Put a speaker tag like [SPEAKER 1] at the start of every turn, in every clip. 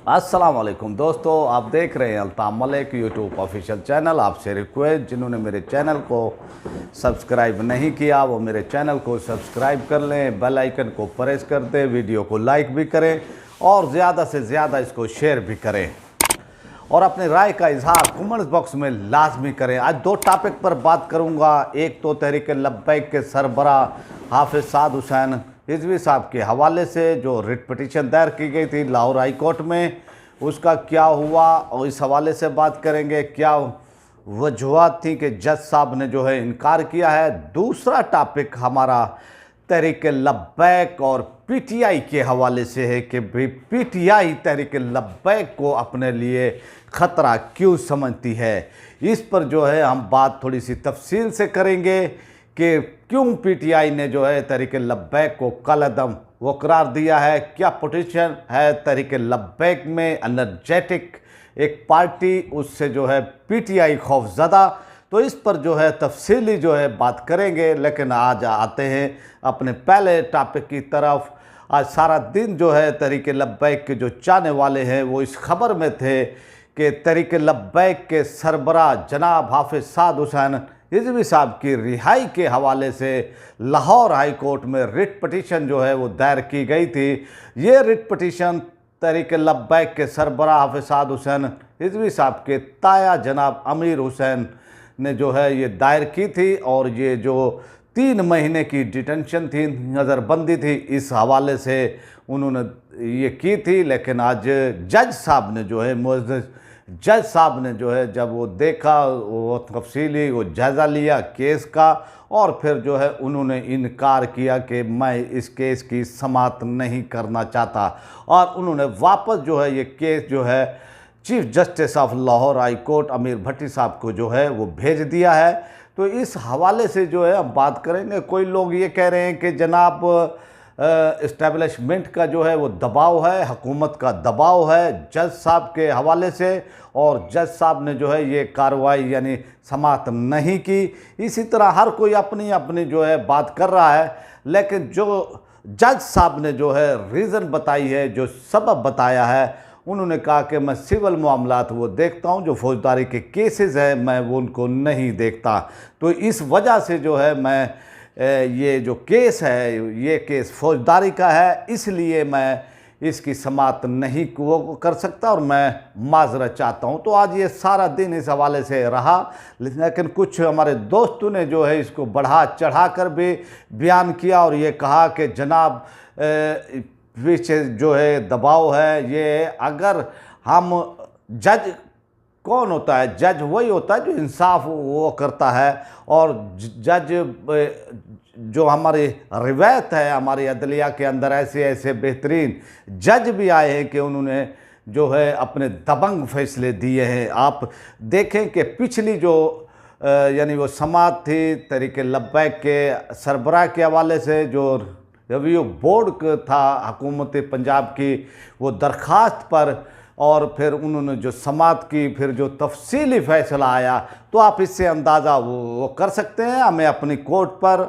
[SPEAKER 1] السلام علیکم دوستو، آپ دیکھ رہے ہیں الطاف ملک یوٹیوب آفیشیل چینل۔ آپ سے ریکویسٹ، جنہوں نے میرے چینل کو سبسکرائب نہیں کیا وہ میرے چینل کو سبسکرائب کر لیں، بیل آئیکن کو پریس کر دیں، ویڈیو کو لائک بھی کریں اور زیادہ سے زیادہ اس کو شیئر بھی کریں اور اپنے رائے کا اظہار کمنٹس باکس میں لازمی کریں۔ آج دو ٹاپک پر بات کروں گا۔ ایک تو تحریک لبیک کے سربراہ حافظ سعد حسین رضوی صاحب کے حوالے سے جو ریٹ پٹیشن دائر کی گئی تھی لاہور ہائی کورٹ میں، اس کا کیا ہوا اور اس حوالے سے بات کریں گے۔ کیا وجوہات تھی کہ جج صاحب نے جو ہے انکار کیا ہے۔ دوسرا ٹاپک ہمارا تحریک لبیک اور پی ٹی آئی کے حوالے سے ہے کہ P T I Tehreek Labbaik کو اپنے لیے خطرہ کیوں سمجھتی ہے۔ اس پر جو ہے ہم بات تھوڑی سی تفصیل سے کریں گے کہ کیوں پی ٹی آئی نے جو ہے تحریک لبیک کو کالعدم وہ قرار دیا ہے۔ کیا پوزیشن ہے تحریک لبیک میں، انرجیٹک ایک پارٹی، اس سے جو ہے پی ٹی آئی خوف زدہ، تو اس پر جو ہے تفصیلی جو ہے بات کریں گے۔ لیکن آج آتے ہیں اپنے پہلے ٹاپک کی طرف۔ آج سارا دن جو ہے تحریک لبیک کے جو چاہنے والے ہیں وہ اس خبر میں تھے کہ تحریک لبیک کے سربراہ جناب حافظ سعد حسین رضوی صاحب کی رہائی کے حوالے سے لاہور ہائی کورٹ میں ریٹ پٹیشن جو ہے وہ دائر کی گئی تھی۔ یہ ریٹ پٹیشن تحریک لبیک کے سربراہ حافظ سعد حسین رضوی صاحب کے تایا جناب امیر حسین نے جو ہے یہ دائر کی تھی، اور یہ جو 3 مہینے کی ڈیٹینشن تھی، نظر بندی تھی، اس حوالے سے انہوں نے یہ کی تھی۔ لیکن آج جج صاحب نے جو ہے جج صاحب نے جو ہے جب وہ دیکھا، وہ تفصیلی وہ جائزہ لیا کیس کا، اور پھر جو ہے انہوں نے انکار کیا کہ میں اس کیس کی سماعت نہیں کرنا چاہتا، اور انہوں نے واپس جو ہے یہ کیس جو ہے chief justice of Lahore high court Amir Bhatti صاحب کو جو ہے وہ بھیج دیا ہے۔ تو اس حوالے سے جو ہے ہم بات کریں گے۔ کوئی لوگ یہ کہہ رہے ہیں کہ جناب اسٹیبلشمنٹ کا جو ہے وہ دباؤ ہے، حکومت کا دباؤ ہے جج صاحب کے حوالے سے، اور جج صاحب نے جو ہے یہ کارروائی یعنی سماعت نہیں کی۔ اسی طرح ہر کوئی اپنی اپنی جو ہے بات کر رہا ہے، لیکن جو جج صاحب نے جو ہے ریزن بتائی ہے، جو سبب بتایا ہے، انہوں نے کہا کہ میں سول معاملات وہ دیکھتا ہوں، جو فوجداری کے کیسز ہیں میں وہ ان کو نہیں دیکھتا، تو اس وجہ سے جو ہے میں یہ جو کیس ہے یہ کیس فوجداری کا ہے، اس لیے میں اس کی سماعت نہیں وہ کر سکتا اور میں معذرت چاہتا ہوں۔ تو آج یہ سارا دن اس حوالے سے رہا، لیکن کچھ ہمارے دوستوں نے جو ہے اس کو بڑھا چڑھا کر بھی بیان کیا اور یہ کہا کہ جناب پیچھے جو ہے دباؤ ہے۔ یہ اگر ہم جج کون ہوتا ہے؟ جج وہی ہوتا ہے جو انصاف وہ کرتا ہے، اور جج جو ہماری روایت ہے ہماری عدلیہ کے اندر، ایسے ایسے بہترین جج بھی آئے ہیں کہ انہوں نے جو ہے اپنے دبنگ فیصلے دیے ہیں۔ آپ دیکھیں کہ پچھلی جو یعنی وہ سماعت تھی تحریک لبیک کے سربراہ کے حوالے سے، جو ریویو بورڈ تھا حکومت پنجاب کی، وہ درخواست پر، اور پھر انہوں نے جو سماعت کی، پھر جو تفصیلی فیصلہ آیا، تو آپ اس سے اندازہ وہ کر سکتے ہیں۔ ہمیں اپنی کورٹ پر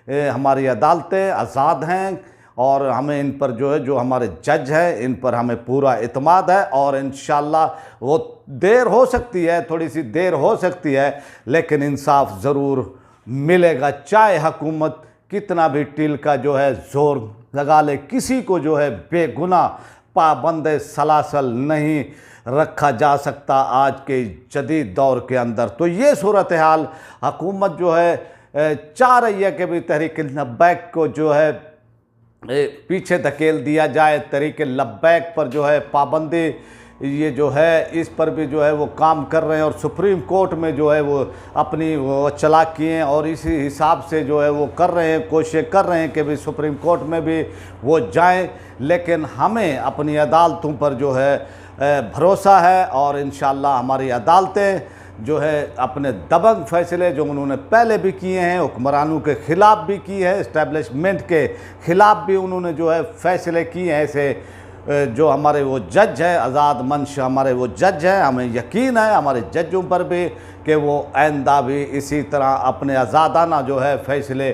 [SPEAKER 1] ہماری عدالتیں آزاد ہیں، اور ہمیں ان پر جو ہے جو ہمارے جج ہیں ان پر ہمیں پورا اعتماد ہے، اور انشاءاللہ وہ دیر ہو سکتی ہے، تھوڑی سی دیر ہو سکتی ہے، لیکن انصاف ضرور ملے گا، چاہے حکومت کتنا بھی ٹیل کا جو ہے زور لگا لے۔ کسی کو جو ہے بے گناہ پابند سلاسل نہیں رکھا جا سکتا آج کے جدید دور کے اندر۔ تو یہ صورتحال حکومت جو ہے چاہ رہی ہے کہ بھی تحریک لبیک کو جو ہے پیچھے دھکیل دیا جائے، تحریک لبیک پر جو ہے پابندی یہ جو ہے اس پر بھی جو ہے وہ کام کر رہے ہیں، اور سپریم کورٹ میں جو ہے وہ اپنی وہ چلاکی ہیں، اور اسی حساب سے جو ہے وہ کر رہے ہیں، کوششیں کر رہے ہیں کہ بھی سپریم کورٹ میں بھی وہ جائیں۔ لیکن ہمیں اپنی عدالتوں پر جو ہے بھروسہ ہے، اور انشاءاللہ ہماری عدالتیں جو ہے اپنے دبنگ فیصلے جو انہوں نے پہلے بھی کیے ہیں، حکمرانوں کے خلاف بھی کی ہے، اسٹیبلشمنٹ کے خلاف بھی انہوں نے جو ہے فیصلے کیے ہیں، ایسے جو ہمارے وہ جج ہیں آزاد منش ہمارے وہ جج ہیں، ہمیں یقین ہے ہمارے ججوں پر بھی کہ وہ آئندہ بھی اسی طرح اپنے آزادانہ جو ہے فیصلے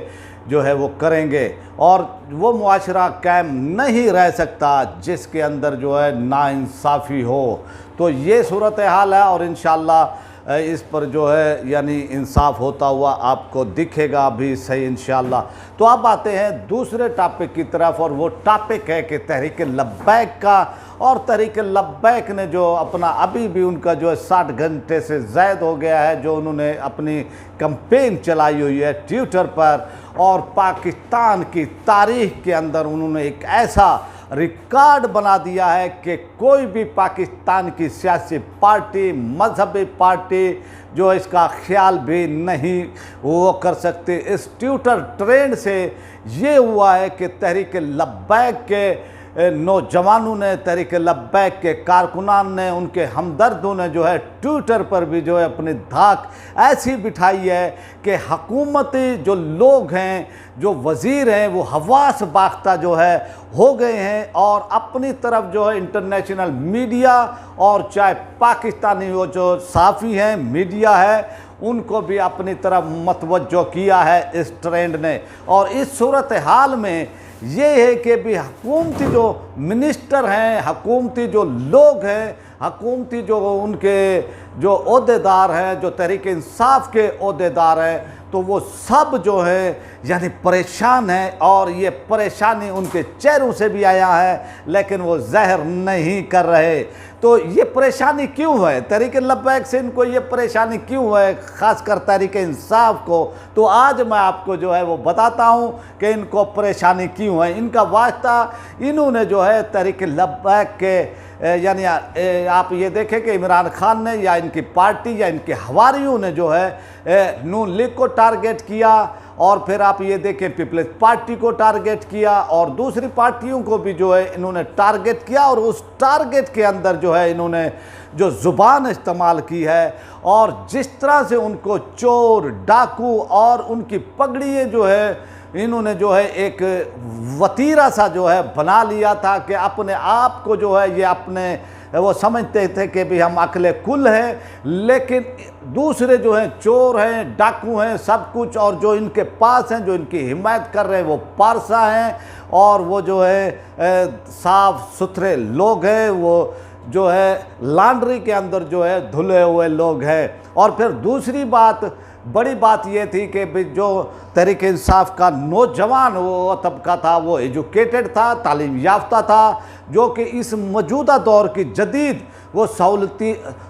[SPEAKER 1] جو ہے وہ کریں گے، اور وہ معاشرہ قائم نہیں رہ سکتا جس کے اندر جو ہے ناانصافی ہو۔ تو یہ صورتحال ہے، اور انشاءاللہ اس پر جو ہے یعنی انصاف ہوتا ہوا آپ کو دکھے گا بھی صحیح انشاءاللہ۔ تو اب آتے ہیں دوسرے ٹاپک کی طرف، اور وہ ٹاپک ہے کہ تحریک لبیک کا۔ اور تحریک لبیک نے جو اپنا ابھی بھی ان کا جو ہے 60 گھنٹے سے زائد ہو گیا ہے جو انہوں نے اپنی کمپین چلائی ہوئی ہے ٹویٹر پر، اور پاکستان کی تاریخ کے اندر انہوں نے ایک ایسا ریکارڈ بنا دیا ہے کہ کوئی بھی پاکستان کی سیاسی پارٹی، مذہبی پارٹی جو اس کا خیال بھی نہیں وہ کر سکتے۔ اس ٹویٹر ٹرینڈ سے یہ ہوا ہے کہ تحریک لبیک کے نوجوانوں نے، تحریک لبیک کے کارکنان نے، ان کے ہمدردوں نے جو ہے ٹویٹر پر بھی جو ہے اپنی دھاک ایسی بٹھائی ہے کہ حکومتی جو لوگ ہیں، جو وزیر ہیں، وہ حواس باختہ جو ہے ہو گئے ہیں، اور اپنی طرف جو ہے انٹرنیشنل میڈیا اور چاہے پاکستانی وہ جو صحافی ہیں، میڈیا ہے، ان کو بھی اپنی طرف متوجہ کیا ہے اس ٹرینڈ نے۔ اور اس صورتحال میں یہ ہے کہ بھی حکومتی جو منسٹر ہیں، حکومتی جو لوگ ہیں، حکومتی جو ان کے جو عہدیدار ہیں، جو تحریک انصاف کے عہدیدار ہیں، تو وہ سب جو ہے یعنی پریشان ہیں، اور یہ پریشانی ان کے چہروں سے بھی آیا ہے لیکن وہ ظاہر نہیں کر رہے۔ تو یہ پریشانی کیوں ہے؟ تحریک لبیک سے ان کو یہ پریشانی کیوں ہے، خاص کر تحریک انصاف کو؟ تو آج میں آپ کو جو ہے وہ بتاتا ہوں کہ ان کو پریشانی کیوں ہے۔ ان کا واسطہ انہوں نے جو ہے تحریک لبیک کے یعنی آپ یہ دیکھیں کہ عمران خان نے یا ان کی پارٹی یا ان کے حواریوں نے جو ہے نون لیگ کو ٹارگٹ کیا، اور پھر آپ یہ دیکھیں پیپلز پارٹی کو ٹارگٹ کیا، اور دوسری پارٹیوں کو بھی جو ہے انہوں نے ٹارگٹ کیا، اور اس ٹارگٹ کے اندر جو ہے انہوں نے جو زبان استعمال کی ہے، اور جس طرح سے ان کو چور، ڈاکو اور ان کی پگڑیاں جو ہے انہوں نے جو ہے ایک وتیرہ سا جو ہے بنا لیا تھا کہ اپنے آپ کو جو ہے یہ اپنے وہ سمجھتے تھے کہ بھی ہم عقل کل ہیں، لیکن دوسرے جو ہیں چور ہیں، ڈاکو ہیں، سب کچھ، اور جو ان کے پاس ہیں، جو ان کی حمایت کر رہے ہیں، وہ پارسا ہیں، اور وہ جو ہے صاف ستھرے لوگ ہیں، وہ جو ہے لانڈری کے اندر جو ہے دھلے ہوئے لوگ ہیں۔ اور پھر دوسری بات، بڑی بات یہ تھی کہ جو تحریک انصاف کا نوجوان وہ طبقہ تھا، وہ ایجوکیٹڈ تھا، تعلیم یافتہ تھا، جو کہ اس موجودہ دور کی جدید وہ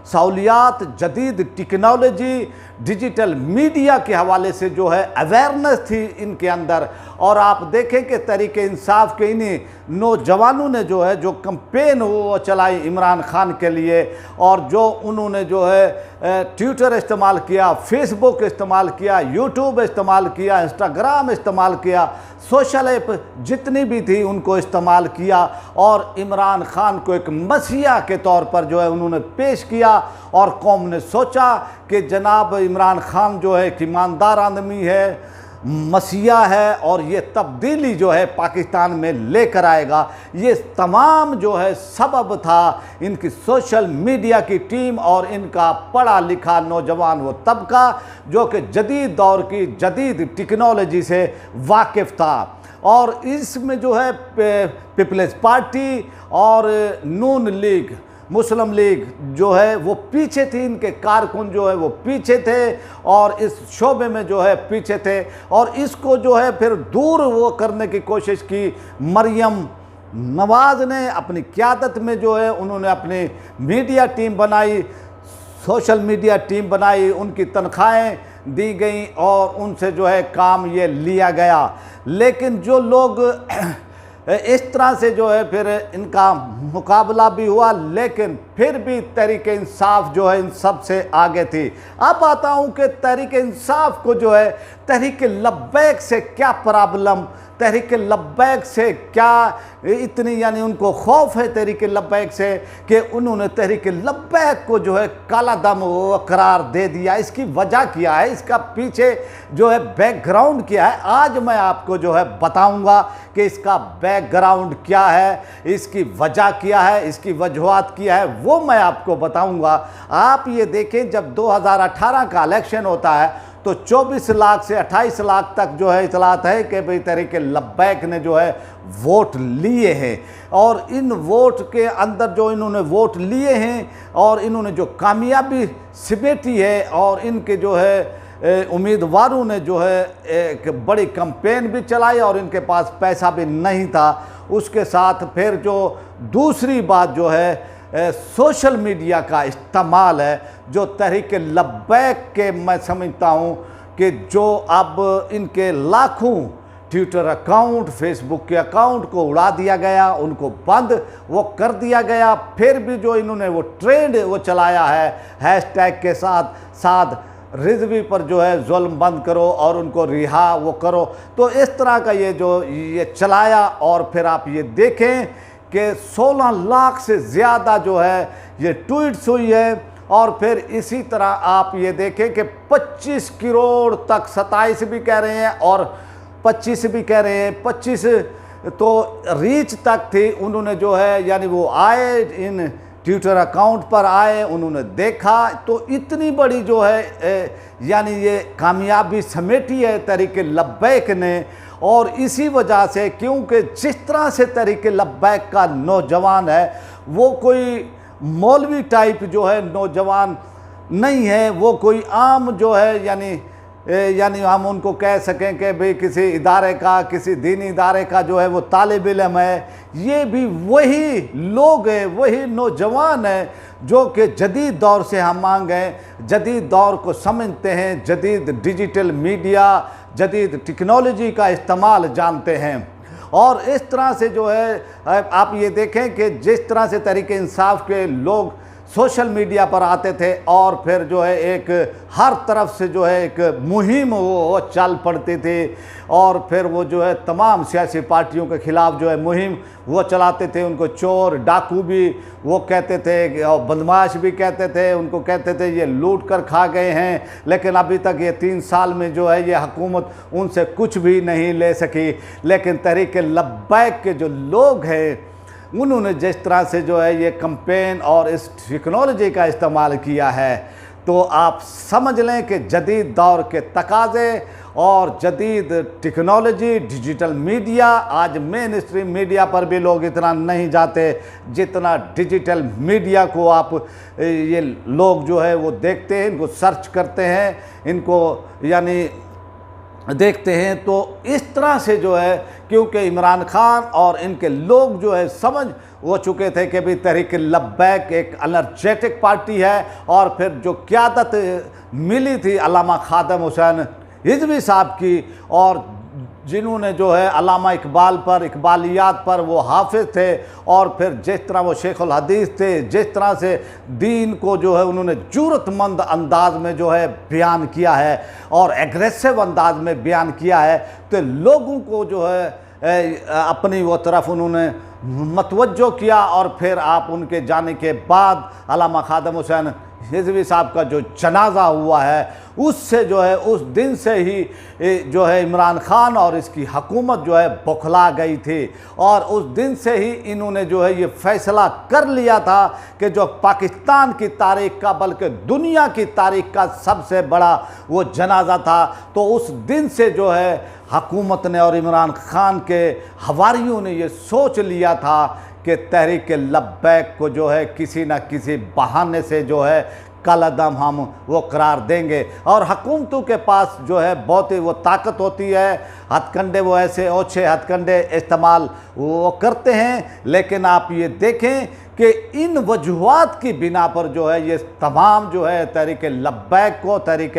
[SPEAKER 1] سہولیات، جدید ٹیکنالوجی، ڈیجیٹل میڈیا کے حوالے سے جو ہے اویئرنس تھی ان کے اندر۔ اور آپ دیکھیں کہ تحریک انصاف کے انہی نوجوانوں نے جو ہے جو کمپین وہ چلائی عمران خان کے لیے، اور جو انہوں نے جو ہے ٹویٹر استعمال کیا، فیس بک استعمال کیا، یوٹیوب استعمال کیا، انسٹاگرام استعمال کیا، سوشل ایپ جتنی بھی تھی ان کو استعمال کیا، اور عمران خان کو ایک مسیح کے طور پر جو ہے انہوں نے پیش کیا، اور قوم نے سوچا کہ جناب عمران خان جو ہے ایک ایماندار آدمی ہے، مسیح ہے، اور یہ تبدیلی جو ہے پاکستان میں لے کر آئے گا۔ یہ تمام جو ہے سبب تھا ان کی سوشل میڈیا کی ٹیم اور ان کا پڑھا لکھا نوجوان وہ طبقہ جو کہ جدید دور کی جدید ٹیکنالوجی سے واقف تھا۔ اور اس میں جو ہے پیپلز پارٹی اور نون لیگ، مسلم لیگ جو ہے وہ پیچھے تھی، ان کے کارکن جو ہے وہ پیچھے تھے، اور اس شعبے میں جو ہے پیچھے تھے، اور اس کو جو ہے پھر دور وہ کرنے کی کوشش کی۔ مریم نواز نے اپنی قیادت میں جو ہے انہوں نے اپنی میڈیا ٹیم بنائی، سوشل میڈیا ٹیم بنائی، ان کی تنخواہیں دی گئیں، اور ان سے جو ہے کام یہ لیا گیا۔ لیکن جو لوگ اس طرح سے جو ہے پھر ان کا مقابلہ بھی ہوا، لیکن پھر بھی تحریک انصاف جو ہے ان سب سے آگے تھی۔ اب آتا ہوں کہ تحریک انصاف کو جو ہے تحریک لبیک سے کیا پرابلم، تحریک لبیک سے کیا اتنی یعنی ان کو خوف ہے تحریک لبیک سے کہ انہوں نے تحریک لبیک کو جو ہے کالا دم قرار دے دیا۔ اس کی وجہ کیا ہے، اس کا پیچھے جو ہے بیک گراؤنڈ کیا ہے، آج میں آپ کو جو ہے بتاؤں گا کہ اس کا بیک گراؤنڈ کیا ہے، اس کی وجہ کیا ہے، اس کی وجوہات کیا ہے، وہ میں آپ کو بتاؤں گا۔ آپ یہ دیکھیں جب 2018 کا الیکشن ہوتا ہے تو 24 لاکھ سے 28 لاکھ تک جو ہے اطلاعات ہے کہ بھئی تحریک لبیک نے جو ہے ووٹ لیے ہیں، اور ان ووٹ کے اندر جو انہوں نے ووٹ لیے ہیں اور انہوں نے جو کامیابی سمیٹی ہے، اور ان کے جو ہے امیدواروں نے جو ہے ایک بڑی کمپین بھی چلائی اور ان کے پاس پیسہ بھی نہیں تھا، اس کے ساتھ پھر جو دوسری بات جو ہے سوشل میڈیا کا استعمال ہے، جو تحریک لبیک کے میں سمجھتا ہوں کہ جو اب ان کے لاکھوں ٹویٹر اکاؤنٹ، فیس بک کے اکاؤنٹ کو اڑا دیا گیا، ان کو بند وہ کر دیا گیا، پھر بھی جو انہوں نے وہ ٹرینڈ وہ چلایا ہے ہیش ٹیگ کے ساتھ سعد رضوی پر جو ہے ظلم بند کرو اور ان کو رہا وہ کرو، تو اس طرح کا یہ چلایا، اور پھر آپ یہ دیکھیں کہ 16 لاکھ سے زیادہ جو ہے یہ ٹویٹس ہوئی ہے، اور پھر اسی طرح آپ یہ دیکھیں کہ 25 کروڑ تک 27 بھی کہہ رہے ہیں اور 25 بھی کہہ رہے ہیں، 25 تو ریچ تک تھی، انہوں نے جو ہے یعنی وہ آئے ان ٹویٹر اکاؤنٹ پر آئے، انہوں نے دیکھا، تو اتنی بڑی جو ہے یعنی یہ کامیابی سمیٹی ہے تحریک لبیک نے، اور اسی وجہ سے کیونکہ جس طرح سے تحریک لبیک کا نوجوان ہے وہ کوئی مولوی ٹائپ جو ہے نوجوان نہیں ہے، وہ کوئی عام جو ہے یعنی ہم ان کو کہہ سکیں کہ بھئی کسی ادارے کا، کسی دینی ادارے کا جو ہے وہ طالب علم ہے، یہ بھی وہی لوگ ہیں، وہی نوجوان ہیں جو کہ جدید دور سے ہم مانگ ہیں، جدید دور کو سمجھتے ہیں، جدید ڈیجیٹل میڈیا، جدید ٹیکنالوجی کا استعمال جانتے ہیں، اور اس طرح سے جو ہے آپ یہ دیکھیں کہ جس طرح سے تحریک انصاف کے لوگ سوشل میڈیا پر آتے تھے اور پھر جو ہے ایک ہر طرف سے جو ہے ایک مہم وہ چل پڑتی تھی، اور پھر وہ جو ہے تمام سیاسی پارٹیوں کے خلاف جو ہے مہم وہ چلاتے تھے، ان کو چور ڈاکو بھی وہ کہتے تھے اور بدماش بھی کہتے تھے، ان کو کہتے تھے یہ لوٹ کر کھا گئے ہیں، لیکن ابھی تک یہ 3 سال میں جو ہے یہ حکومت ان سے کچھ بھی نہیں لے سکی، لیکن تحریک لبیک کے جو لوگ ہیں انہوں نے جس طرح سے جو ہے یہ کمپین اور اس ٹیکنالوجی کا استعمال کیا ہے، تو آپ سمجھ لیں کہ جدید دور کے تقاضے اور جدید ٹیکنالوجی، ڈیجیٹل میڈیا، آج مین اسٹریم میڈیا پر بھی لوگ اتنا نہیں جاتے جتنا ڈیجیٹل میڈیا کو آپ یہ لوگ جو ہے وہ دیکھتے ہیں، ان کو سرچ کرتے ہیں، ان کو یعنی دیکھتے ہیں، تو اس طرح سے جو ہے کیونکہ عمران خان اور ان کے لوگ جو ہے سمجھ وہ چکے تھے کہ بھی تحریک لبیک ایک انرجیٹک پارٹی ہے، اور پھر جو قیادت ملی تھی علامہ خادم حسین رضوی صاحب کی، اور جنہوں نے جو ہے علامہ اقبال پر، اقبالیات پر وہ حافظ تھے، اور پھر جس طرح وہ شیخ الحدیث تھے، جس طرح سے دین کو جو ہے انہوں نے جرأت مند انداز میں جو ہے بیان کیا ہے اور ایگریسو انداز میں بیان کیا ہے، تو لوگوں کو جو ہے اپنی وہ طرف انہوں نے متوجہ کیا، اور پھر آپ ان کے جانے کے بعد علامہ خادم حسین رضوی صاحب کا جو جنازہ ہوا ہے، اس سے جو ہے اس دن سے ہی جو ہے عمران خان اور اس کی حکومت جو ہے بکھلا گئی تھی، اور اس دن سے ہی انہوں نے جو ہے یہ فیصلہ کر لیا تھا کہ جو پاکستان کی تاریخ کا بلکہ دنیا کی تاریخ کا سب سے بڑا وہ جنازہ تھا، تو اس دن سے جو ہے حکومت نے اور عمران خان کے حواریوں نے یہ سوچ لیا تھا کہ تحریک لبیک کو جو ہے کسی نہ کسی بہانے سے جو ہے کل عدم ہم وہ قرار دیں گے، اور حکومتوں کے پاس جو ہے بہت ہی وہ طاقت ہوتی ہے، ہتھ کنڈے وہ ایسے اوچھے ہتھ کنڈے استعمال وہ کرتے ہیں، لیکن آپ یہ دیکھیں کہ ان وجوہات کی بنا پر جو ہے یہ تمام جو ہے تحریک لبیک کو، تحریک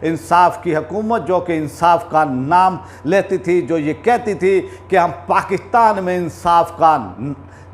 [SPEAKER 1] انصاف کی حکومت جو کہ انصاف کا نام لیتی تھی، جو یہ کہتی تھی کہ ہم پاکستان میں انصاف کا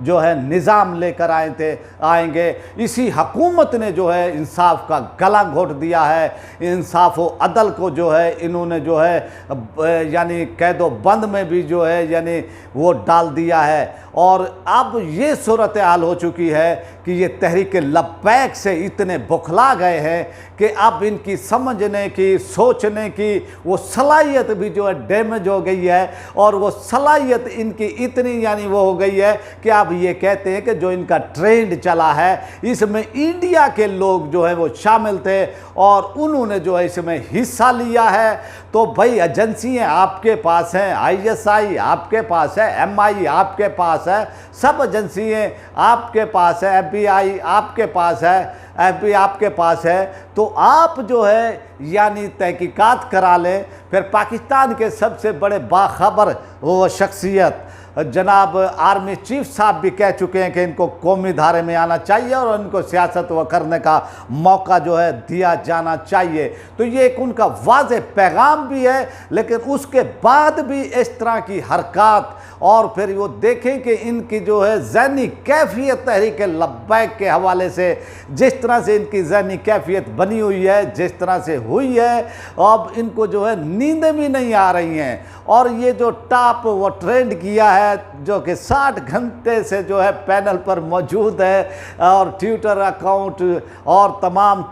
[SPEAKER 1] جو ہے نظام لے کر آئیں گے، اسی حکومت نے جو ہے انصاف کا گلا گھونٹ دیا ہے، انصاف و عدل کو جو ہے انہوں نے جو ہے یعنی قید و بند میں بھی جو ہے یعنی وہ ڈال دیا ہے، اور اب یہ صورتحال ہو چکی ہے کہ یہ تحریک لبیک سے اتنے بکھلا گئے ہیں کہ اب ان کی سمجھنے کی، سوچنے کی وہ صلاحیت بھی جو ہے ڈیمیج ہو گئی ہے، اور وہ صلاحیت ان کی اتنی یعنی وہ ہو گئی ہے کہ آپ اب یہ کہتے ہیں کہ جو ان کا ٹرینڈ چلا ہے اس میں انڈیا کے لوگ جو ہیں وہ شامل تھے اور انہوں نے جو ہے اس میں حصہ لیا ہے۔ تو بھائی ایجنسیاں آپ کے پاس ہیں، ISI آپ کے پاس ہے، MI آپ کے پاس ہے، سب ایجنسیاں آپ کے پاس ہے، FBI آپ کے پاس ہے، FB آپ کے پاس ہے، تو آپ جو ہے یعنی تحقیقات کرا لیں۔ پھر پاکستان کے سب سے بڑے باخبر وہ شخصیت جناب آرمی چیف صاحب بھی کہہ چکے ہیں کہ ان کو قومی دھارے میں آنا چاہیے اور ان کو سیاست و کرنے کا موقع جو ہے دیا جانا چاہیے۔ تو یہ ایک ان کا واضح پیغام بھی ہے، لیکن اس کے بعد بھی اس طرح کی حرکات اور پھر وہ دیکھیں کہ ان کی جو ہے ذہنی کیفیت تحریک لبیک کے حوالے سے جس طرح سے ان کی ذہنی کیفیت بنی ہوئی ہے، جس طرح سے ہوئی ہے، اب ان کو جو ہے نیندیں بھی نہیں آ رہی ہیں۔ اور یہ جو ٹاپ وہ ٹرینڈ کیا ہے جو کہ 60 گھنٹے سے جو ہے پینل پر موجود ہے اور ٹویٹر اکاؤنٹ اور تمام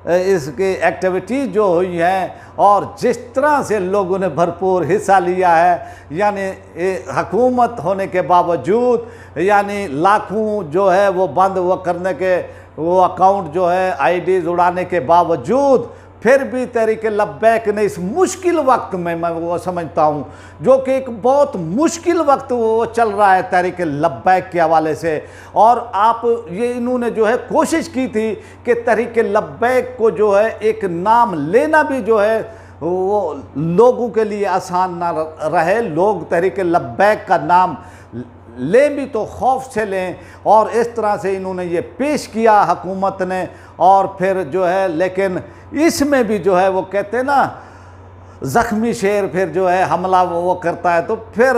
[SPEAKER 1] اس کی ایکٹیویٹیز جو ہوئی ہیں اور جس طرح سے لوگوں نے بھرپور حصہ لیا ہے، یعنی حکومت ہونے کے باوجود یعنی لاکھوں جو ہے وہ بند وہ کرنے کے وہ اکاؤنٹ جو ہے IDs اڑانے کے باوجود پھر بھی تحریک لبیک نے اس مشکل وقت میں وہ سمجھتا ہوں جو کہ ایک بہت مشکل وقت وہ چل رہا ہے تحریک لبیک کے حوالے سے، اور آپ یہ انہوں نے جو ہے کوشش کی تھی کہ تحریک لبیک کو جو ہے ایک نام لینا بھی جو ہے وہ لوگوں کے لیے آسان نہ رہے، لوگ تحریک لبیک کا نام لیں بھی تو خوف سے لیں، اور اس طرح سے انہوں نے یہ پیش کیا حکومت نے، اور پھر جو ہے لیکن اس میں بھی جو ہے وہ کہتے ہیں نا زخمی شیر پھر جو ہے حملہ وہ کرتا ہے، تو پھر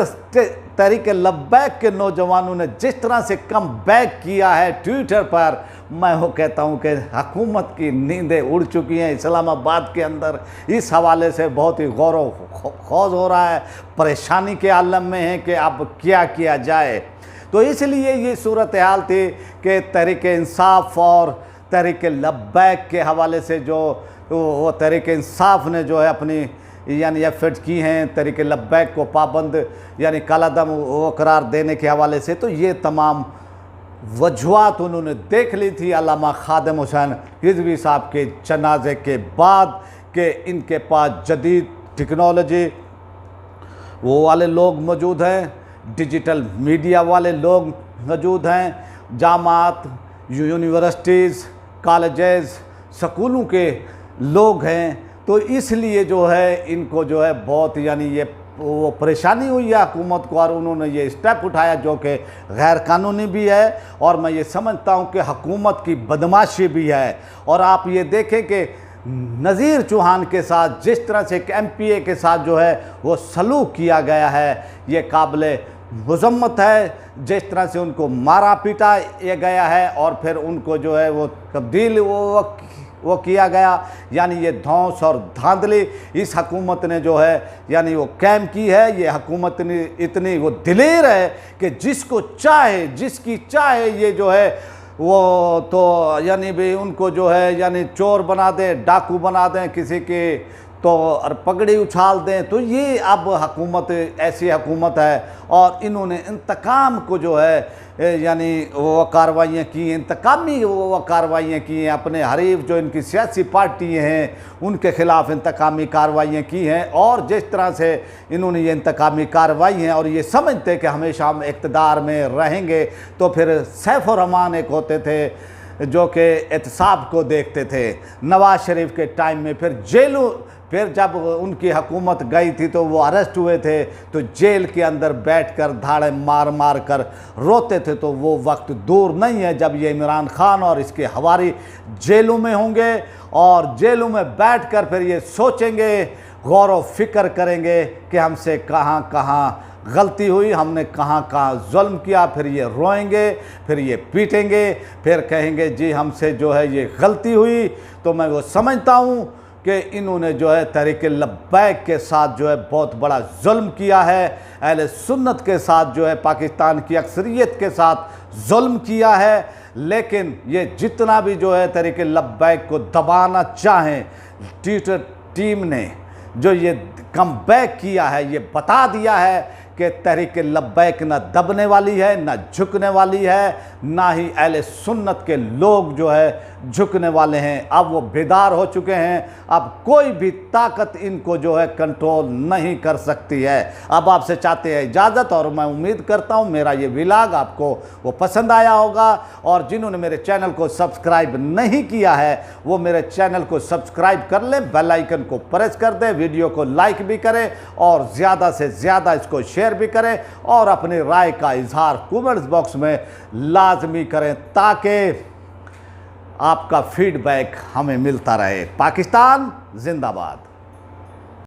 [SPEAKER 1] تحریک لبیک کے نوجوانوں نے جس طرح سے کم بیک کیا ہے ٹویٹر پر، میں وہ کہتا ہوں کہ حکومت کی نیندیں اڑ چکی ہیں اسلام آباد کے اندر۔ اس حوالے سے بہت ہی غور و خوض ہو رہا ہے، پریشانی کے عالم میں ہے کہ اب کیا کیا جائے۔ تو اس لیے یہ صورتحال تھی کہ تحریک انصاف اور تحریک لبیک کے حوالے سے جو وہ تحریک انصاف نے جو ہے اپنی یعنی ایفرٹ کی ہیں تحریک لبیک کو پابند یعنی کالعدم وہ قرار دینے کے حوالے سے، تو یہ تمام وجوہات انہوں نے دیکھ لی تھی علامہ خادم حسین رضوی صاحب کے جنازے کے بعد کہ ان کے پاس جدید ٹیکنالوجی وہ والے لوگ موجود ہیں، ڈیجیٹل میڈیا والے لوگ موجود ہیں، جامعات، یونیورسٹیز، کالجز، سکولوں کے لوگ ہیں، تو اس لیے جو ہے ان کو جو ہے بہت یعنی یہ وہ پریشانی ہوئی ہے حکومت کو، اور انہوں نے یہ اسٹیپ اٹھایا جو کہ غیر قانونی بھی ہے، اور میں یہ سمجھتا ہوں کہ حکومت کی بدماشی بھی ہے۔ اور آپ یہ دیکھیں کہ نذیر چوہان کے ساتھ جس طرح سے ایک MPA کے ساتھ جو ہے وہ سلوک کیا گیا ہے، یہ قابل مذمت ہے۔ جس طرح سے ان کو مارا پیٹا گیا ہے اور پھر ان کو جو ہے وہ تبدیل وہ کیا گیا، یعنی یہ دھونس اور دھاندلی اس حکومت نے جو ہے یعنی وہ قائم کی ہے۔ یہ حکومت نے اتنی وہ دلیر ہے کہ جس کو چاہے جس کی چاہے یہ جو ہے وہ تو یعنی بھی ان کو جو ہے یعنی چور بنا دیں، ڈاکو بنا دیں کسی کے، تو اور پگڑی اچھال دیں۔ تو یہ اب حکومت ایسی حکومت ہے، اور انہوں نے انتقام کو جو ہے یعنی وہ کارروائیاں کی ہیں، انتقامی وہ کارروائیاں کی ہیں، اپنے حریف جو ان کی سیاسی پارٹی ہیں ان کے خلاف انتقامی کارروائیاں کی ہیں، اور جس طرح سے انہوں نے یہ انتقامی کارروائی ہیں اور یہ سمجھتے کہ ہمیشہ ہم اقتدار میں رہیں گے، تو پھر سیف الرحمان ایک ہوتے تھے جو کہ احتساب کو دیکھتے تھے نواز شریف کے ٹائم میں، پھر جب ان کی حکومت گئی تھی تو وہ اریسٹ ہوئے تھے تو جیل کے اندر بیٹھ کر دھاڑے مار مار کر روتے تھے۔ تو وہ وقت دور نہیں ہے جب یہ عمران خان اور اس کے حواری جیلوں میں ہوں گے، اور جیلوں میں بیٹھ کر پھر یہ سوچیں گے، غور و فکر کریں گے کہ ہم سے کہاں کہاں غلطی ہوئی، ہم نے کہاں کہاں ظلم کیا، پھر یہ روئیں گے، پھر یہ پیٹیں گے، پھر کہیں گے جی ہم سے جو ہے یہ غلطی ہوئی۔ تو میں وہ سمجھتا ہوں کہ انہوں نے جو ہے تحریک لبیک کے ساتھ جو ہے بہت بڑا ظلم کیا ہے، اہل سنت کے ساتھ جو ہے پاکستان کی اکثریت کے ساتھ ظلم کیا ہے۔ لیکن یہ جتنا بھی جو ہے تحریک لبیک کو دبانا چاہیں، ٹویٹر ٹیم نے جو یہ کم بیک کیا ہے، یہ بتا دیا ہے کہ تحریک لبیک نہ دبنے والی ہے، نہ جھکنے والی ہے، نہ ہی اہل سنت کے لوگ جو ہے جھکنے والے ہیں۔ اب وہ بیدار ہو چکے ہیں، اب کوئی بھی طاقت ان کو جو ہے کنٹرول نہیں کر سکتی ہے۔ اب آپ سے چاہتے ہیں اجازت، اور میں امید کرتا ہوں میرا یہ ولاگ آپ کو وہ پسند آیا ہوگا، اور جنہوں نے میرے چینل کو سبسکرائب نہیں کیا ہے وہ میرے چینل کو سبسکرائب کر لیں، بیل آئیکن کو پریس کر دیں، ویڈیو کو لائک بھی کریں اور زیادہ سے زیادہ اس کو شیئر بھی کریں، اور اپنی رائے کا اظہار کومنٹس باکس میں لازمی کریں تاکہ آپ کا فیڈ بیک ہمیں ملتا رہے۔ پاکستان زندہ باد۔